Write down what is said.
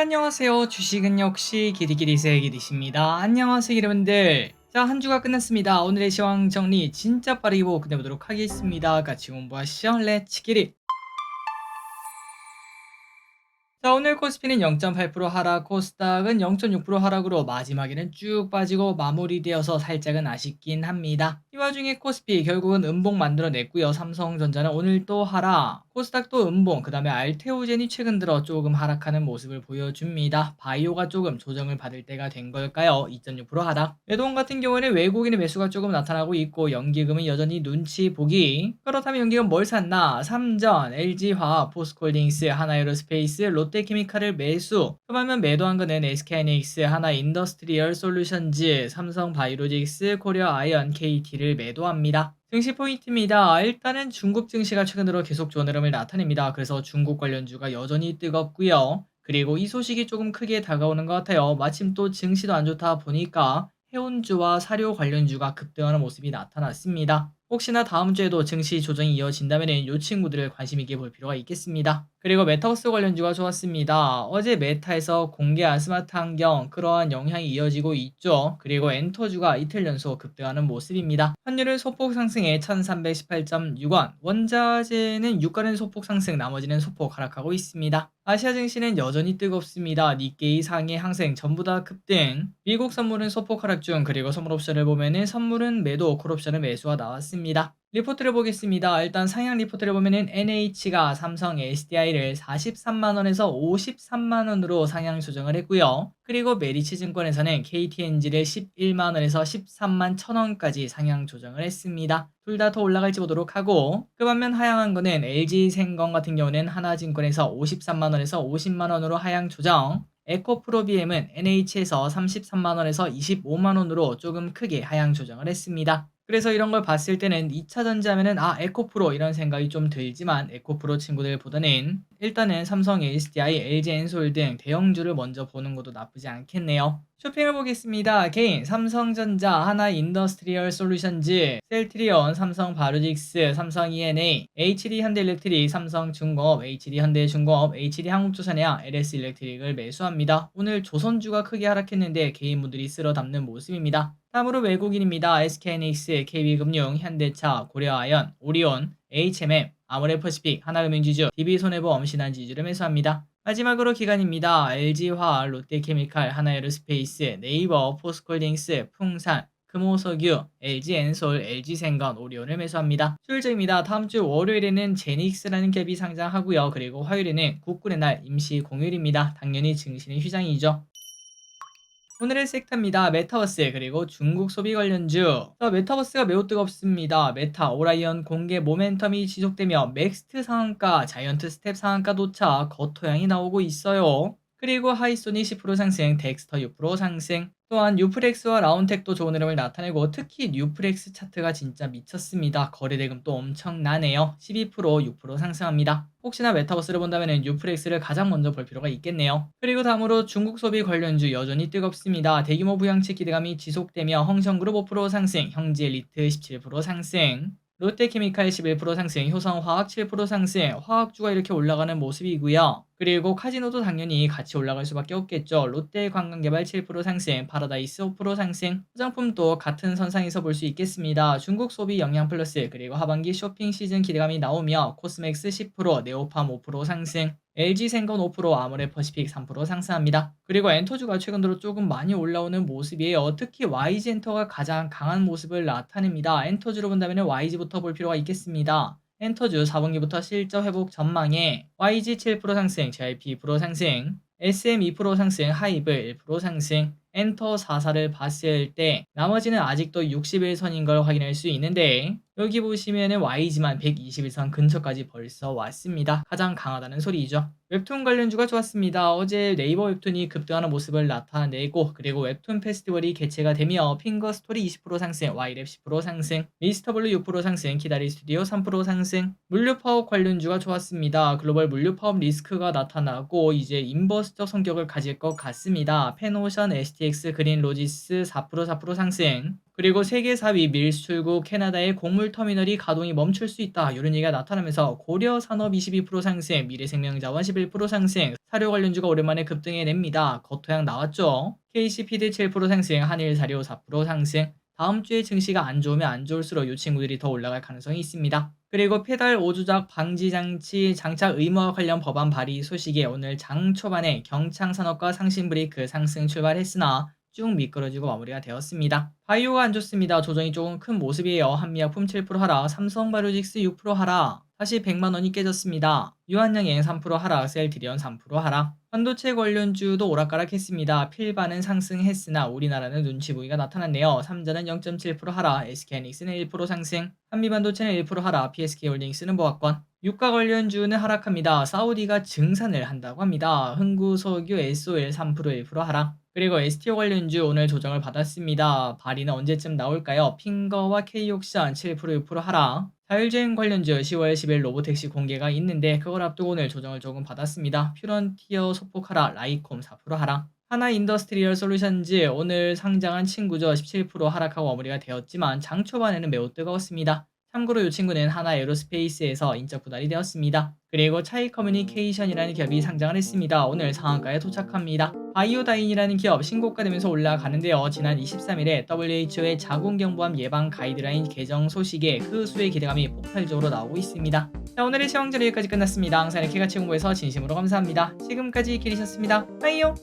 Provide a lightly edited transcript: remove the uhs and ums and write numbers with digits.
안녕하세요. 주식은 역시 기리기리세 기리십니다. 안녕하세요 여러분들. 자, 한 주가 끝났습니다. 오늘의 시황 정리 진짜 빠르게 보고 끝내보도록 하겠습니다. 같이 공부하시죠. 렛츠 기릿. 자, 오늘 코스피는 0.8% 하락, 코스닥은 0.6% 하락으로 마지막에는 쭉 빠지고 마무리되어서 살짝은 아쉽긴 합니다. 이 와중에 코스피 결국은 음봉 만들어냈고요. 삼성전자는 오늘 또 하락, 코스닥도 음봉, 그 다음에 알테오젠이 최근 들어 조금 하락하는 모습을 보여줍니다. 바이오가 조금 조정을 받을 때가 된 걸까요? 2.6% 하락. 매도원 같은 경우에는 외국인의 매수가 조금 나타나고 있고 연기금은 여전히 눈치 보기. 그렇다면 연기금 뭘 샀나? 삼전, LG화학, 포스코홀딩스, 하나에어로스페이스, 롯데케미칼을 매수. 그러면 매도한 거는 SK하이닉스, 하나인더스트리얼 솔루션즈, 삼성바이오로직스, 코리아아이언, KT를 매도합니다. 증시 포인트입니다. 일단은 중국 증시가 최근 들어 계속 좋은 흐름을 나타냅니다. 그래서 중국 관련주가 여전히 뜨겁고요. 그리고 이 소식이 조금 크게 다가오는 것 같아요. 마침 또 증시도 안 좋다 보니까 해운주와 사료 관련주가 급등하는 모습이 나타났습니다. 혹시나 다음 주에도 증시 조정이 이어진다면 이 친구들을 관심 있게 볼 필요가 있겠습니다. 그리고 메타버스 관련주가 좋았습니다. 어제 메타에서 공개한 스마트 환경 그러한 영향이 이어지고 있죠. 그리고 엔터주가 이틀 연속 급등하는 모습입니다. 환율은 소폭 상승해 1318.6원, 원자재는 유가는 소폭 상승, 나머지는 소폭 하락하고 있습니다. 아시아 증시는 여전히 뜨겁습니다. 니케이, 상해, 항생 전부 다 급등. 미국 선물은 소폭 하락 중. 그리고 선물 옵션을 보면은 선물은 매도, 콜옵션은 매수가 나왔습니다. 리포트를 보겠습니다. 일단 상향 리포트를 보면은 NH가 삼성 SDI를 43만원에서 53만원으로 상향 조정을 했고요. 그리고 메리츠증권에서는 KTNG를 11만원에서 13만 1천원까지 상향 조정을 했습니다. 둘 다 더 올라갈지 보도록 하고, 그 반면 하향한 거는 LG생건 같은 경우는 하나증권에서 53만원에서 50만원으로 하향 조정, 에코프로비엠은 NH에서 33만원에서 25만원으로 조금 크게 하향 조정을 했습니다. 그래서 이런 걸 봤을 때는 2차 전지하면은 에코프로 이런 생각이 좀 들지만 에코프로 친구들보다는 일단은 삼성 SDI, LG엔솔 등 대형주를 먼저 보는 것도 나쁘지 않겠네요. 쇼핑을 보겠습니다. 개인 삼성전자, 하나인더스트리얼 솔루션즈, 셀트리온, 삼성바이오로직스, 삼성 E&A, HD현대일렉트릭, 삼성중공업, HD현대중공업, HD한국조선해양, LS일렉트릭을 매수합니다. 오늘 조선주가 크게 하락했는데 개인분들이 쓸어 담는 모습입니다. 다음으로 외국인입니다. SK하이닉스, KB금융, 현대차, 고려아연, 오리온, HMM, 아모레퍼시픽, 하나금융지주, DB손해보험, 신한지주를 매수합니다. 마지막으로 기관입니다. LG화학, 롯데케미칼, 하나에어로스페이스, 네이버, 포스코홀딩스, 풍산, 금호석유, LG엔솔, LG생건, 오리온을 매수합니다. 수요일입니다. 다음 주 월요일에는 제닉스라는 갭이 상장하고요. 그리고 화요일에는 국군의 날 임시 공휴일입니다. 당연히 증시는 휴장이죠. 오늘의 섹터입니다. 메타버스 그리고 중국 소비 관련주. 메타버스가 매우 뜨겁습니다. 메타, 오라이언 공개 모멘텀이 지속되며 맥스트 상한가, 자이언트 스텝 상한가 도착, 겉토양이 나오고 있어요. 그리고 하이소니 10% 상승, 덱스터 6% 상승. 또한 뉴프렉스와 라운텍도 좋은 흐름을 나타내고 특히 뉴프렉스 차트가 진짜 미쳤습니다. 거래대금 또 엄청나네요. 12% 6% 상승합니다. 혹시나 메타버스를 본다면 뉴프렉스를 가장 먼저 볼 필요가 있겠네요. 그리고 다음으로 중국 소비 관련주 여전히 뜨겁습니다. 대규모 부양책 기대감이 지속되며 홍성그룹 5% 상승, 형제엘리트 17% 상승, 롯데케미칼 11% 상승, 효성화학 7% 상승, 화학주가 이렇게 올라가는 모습이고요. 그리고 카지노도 당연히 같이 올라갈 수밖에 없겠죠. 롯데관광개발 7% 상승, 파라다이스 5% 상승, 화장품도 같은 선상에서 볼 수 있겠습니다. 중국 소비 영양 플러스, 그리고 하반기 쇼핑 시즌 기대감이 나오며 코스맥스 10%, 네오팜 5% 상승, LG생건 5%, 아모레퍼시픽 3% 상승합니다. 그리고 엔터주가 최근 들어 조금 많이 올라오는 모습이에요. 특히 YG엔터가 가장 강한 모습을 나타냅니다. 엔터주로 본다면 YG부터 볼 필요가 있겠습니다. 엔터주 4분기부터 실적 회복 전망에 YG 7% 상승, JYP 2% 상승, SM 2% 상승, 하이브 1% 상승, 엔터 4사를 봤을 때 나머지는 아직도 61선인 걸 확인할 수 있는데 여기 보시면은 YG만 121선 근처까지 벌써 왔습니다. 가장 강하다는 소리죠. 웹툰 관련주가 좋았습니다. 어제 네이버 웹툰이 급등하는 모습을 나타내고 그리고 웹툰 페스티벌이 개최가 되며 핑거스토리 20% 상승, Y랩 10% 상승, 미스터블루 6% 상승, 키다리 스튜디오 3% 상승. 물류파업 관련주가 좋았습니다. 글로벌 물류파업 리스크가 나타나고 이제 인버스적 성격을 가질 것 같습니다. 펜오션, ST FTX 그린로지스 4% 상승, 그리고 세계 4위 밀수출국 캐나다의 곡물터미널이 가동이 멈출 수 있다 이런 얘기가 나타나면서 고려산업 22% 상승, 미래생명자원 11% 상승, 사료 관련주가 오랜만에 급등해냅니다. 겉토양 나왔죠. KCPD 7% 상승, 한일사료 4% 상승. 다음 주에 증시가 안 좋으면 안 좋을수록 이 친구들이 더 올라갈 가능성이 있습니다. 그리고 페달 오조작 방지 장치 장착 의무화 관련 법안 발의 소식에 오늘 장 초반에 경창산업과 상신브레이크 상승 출발했으나 쭉 미끄러지고 마무리가 되었습니다. 바이오가 안 좋습니다. 조정이 조금 큰 모습이에요. 한미약품 7% 하락, 삼성바이오직스 6% 하락, 다시 100만원이 깨졌습니다. 유한양행 3% 하락, 셀트리온 3% 하락. 반도체 관련주도 오락가락했습니다. 필반은 상승했으나 우리나라는 눈치 보기가 나타났네요. 삼자는 0.7% 하락, SK하이닉스는 1% 상승, 한미반도체는 1% 하락, PSK홀딩스는 보합권. 유가 관련주는 하락합니다. 사우디가 증산을 한다고 합니다. 흥구석유 SOL 3% 1% 하락. 그리고 STO 관련주 오늘 조정을 받았습니다. 발의는 언제쯤 나올까요? 핑거와 K옥션 7% 6% 하락. 자율주행 관련주 10월 10일 로보택시 공개가 있는데 그걸 앞두고 오늘 조정을 조금 받았습니다. 퓨런티어 소폭 하락, 라이콤 4% 하락. 하나인더스트리얼 솔루션즈 오늘 상장한 친구죠. 17% 하락하고 마무리가 되었지만 장 초반에는 매우 뜨거웠습니다. 참고로 이 친구는 하나 에어로스페이스에서 인적 분할이 되었습니다. 그리고 차이 커뮤니케이션이라는 기업이 상장을 했습니다. 오늘 상한가에 도착합니다. 바이오다인이라는 기업 신고가 되면서 올라가는데요. 지난 23일에 WHO의 자궁경부암 예방 가이드라인 개정 소식에 그 수의 기대감이 폭발적으로 나오고 있습니다. 자, 오늘의 시황자료 여기까지 끝났습니다. 항상 이렇게 같이 공부해서 진심으로 감사합니다. 지금까지 길이셨습니다. 빠이요.